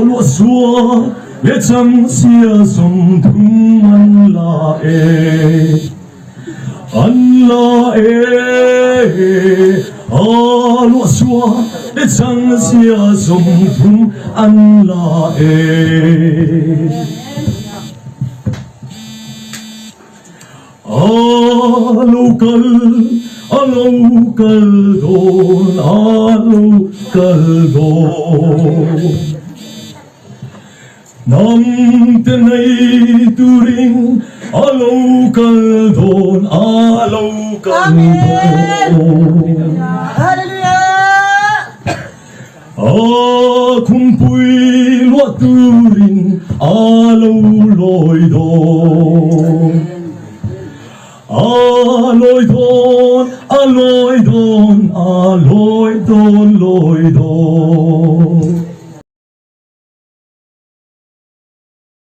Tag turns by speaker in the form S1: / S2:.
S1: lúa xua để chẳng xia sông thung ăn la lúa xua để chẳng xia sông thung ăn la Alokal don Nam tenay turing alokal don Kumpuy lo turing aloloy don Aloy don, aloy don, aloy don, loy don.